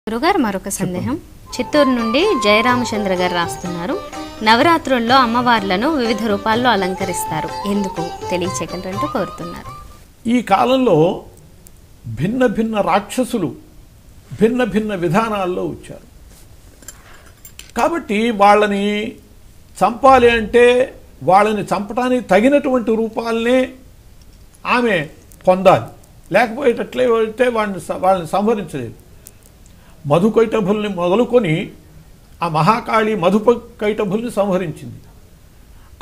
గురుగారు మరొక సందేహం చిత్తూరు నుండి జయరామచంద్ర గారు రాస్తున్నారు. నవరాత్రుల్లో అమ్మవార్లను వివిధ రూపాల్లో అలంకరిస్తారు, ఎందుకు తెలియచేయగలరంటూ కోరుతున్నారు. ఈ కాలంలో భిన్న భిన్న రాక్షసులు భిన్న భిన్న విధానాల్లో వచ్చారు. కాబట్టి వాళ్ళని చంపాలి అంటే వాళ్ళని చంపడానికి తగినటువంటి రూపాలనే ఆమె పొందాలి, లేకపోయేటట్లయితే వాళ్ళని సంహరించలేదు. మధుకైటభుల్ని మొదలుకొని ఆ మహాకాళి మధుకైటభుల్ని సంహరించింది.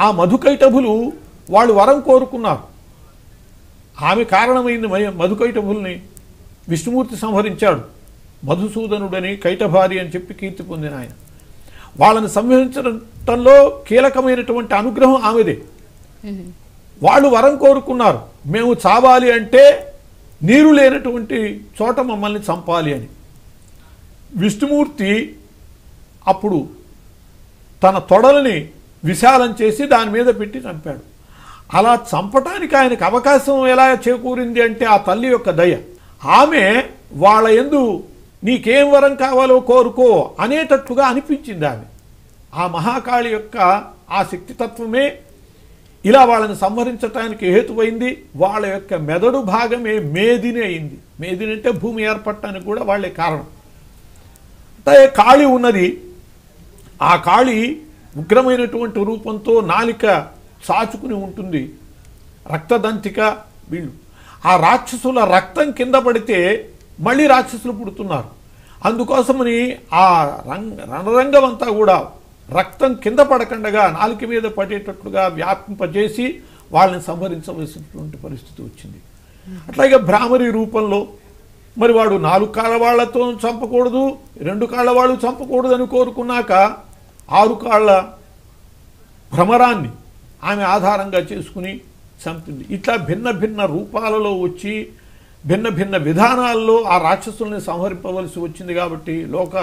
ఆ మధుకైటభులు వాళ్ళు వరం కోరుకున్నారు. ఆమె కారణమైంది మధుకైటభుల్ని విష్ణుమూర్తి సంహరించాడు. మధుసూదనుడని కైటభారి అని చెప్పి కీర్తి పొందిన ఆయన. వాళ్ళని సంహరించడంలో కీలకమైనటువంటి అనుగ్రహం ఆమెదే. వాళ్ళు వరం కోరుకున్నారు, మేము చావాలి అంటే నీరు లేనటువంటి చోట మమ్మల్ని చంపాలి అని. విష్ణుమూర్తి అప్పుడు తన తొడలని విశాలం చేసి దాని మీద పెట్టి చంపాడు. అలా చంపటానికి ఆయనకు అవకాశం ఎలా చేకూరింది అంటే ఆ తల్లి యొక్క దయ. ఆమె వాళ్ళ యందు నీకేం వరం కావాలో కోరుకో అనేటట్లుగా అనిపించింది ఆమె. ఆ మహాకాళి యొక్క ఆ శక్తితత్వమే ఇలా వాళ్ళని సంహరించటానికి హేతువైంది. వాళ్ళ యొక్క మెదడు భాగమే మేదిని అయింది. మేదిని అంటే భూమి ఏర్పడటానికి కూడా వాళ్ళే కారణం. అంటే కాళి ఉన్నది, ఆ కాళి ఉగ్రమైనటువంటి రూపంతో నాలిక చాచుకుని ఉంటుంది, రక్తదంతిక. వీళ్ళు ఆ రాక్షసుల రక్తం కింద పడితే మళ్ళీ రాక్షసులు పుడుతున్నారు. అందుకోసమని ఆ రణరంగం అంతా కూడా రక్తం కింద పడకుండా నాలిక మీద పడేటట్లుగా వ్యాపింపజేసి వాళ్ళని సంహరించవలసినటువంటి పరిస్థితి వచ్చింది. అట్లాగే భ్రామరి రూపంలో మరి వాడు 4 కాళ్ళ వాళ్లతో చంపకూడదు, 2 కాళ్ళ వాళ్ళు చంపకూడదు అని కోరుకున్నాక 6 కాళ్ళ భ్రమరాన్ని ఆమె ఆధారంగా చేసుకుని చంపింది. ఇట్లా భిన్న భిన్న రూపాలలో వచ్చి భిన్న భిన్న విధానాల్లో ఆ రాక్షసుల్ని సంహరింపవలసి వచ్చింది. కాబట్టి లోక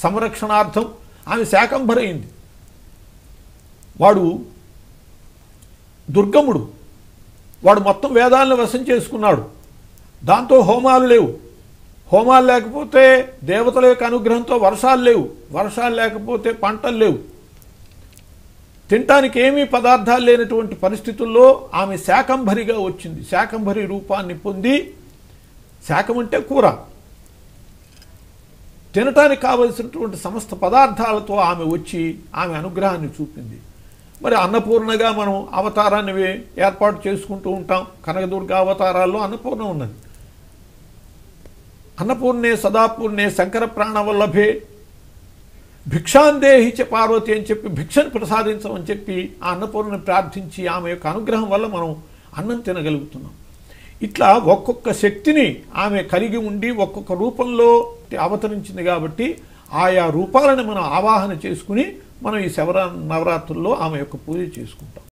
సంరక్షణార్థం ఆమె శాకంభరైంది. వాడు దుర్గముడు, వాడు మొత్తం వేదాలను వశం చేసుకున్నాడు. దాంతో హోమాలు లేవు. హోమాలు లేకపోతే దేవతల యొక్క అనుగ్రహంతో వర్షాలు లేవు. వర్షాలు లేకపోతే పంటలు లేవు. తినటానికి ఏమీ పదార్థాలు లేనటువంటి పరిస్థితుల్లో ఆమె శాకంభరిగా వచ్చింది. శాకంభరి రూపాన్ని పొంది, శాకం అంటే కూర, తినటానికి కావలసినటువంటి సమస్త పదార్థాలతో ఆమె వచ్చి ఆమె అనుగ్రహాన్ని చూపింది. మరి అన్నపూర్ణగా మనం అవతారాన్ని ఏర్పాటు చేసుకుంటూ ఉంటాం. కనకదుర్గ అవతారాల్లో అన్నపూర్ణ ఉన్నది. అన్నపూర్ణే సదాపూర్ణే శంకర ప్రాణవల్లభే భిక్షాందేహి చ పార్వతి అని చెప్పి భిక్షను ప్రసాదించమని చెప్పి ఆ అన్నపూర్ణని ప్రార్థించి ఆమె యొక్క అనుగ్రహం వల్ల మనం అన్నం తినగలుగుతున్నాం. ఇట్లా ఒక్కొక్క శక్తిని ఆమె కలిగి ఉండి ఒక్కొక్క రూపంలో అవతరించింది. కాబట్టి ఆయా రూపాలను మనం ఆవాహన చేసుకుని మనం ఈ నవరాత్రుల్లో ఆమె యొక్క పూజ చేసుకుంటాం.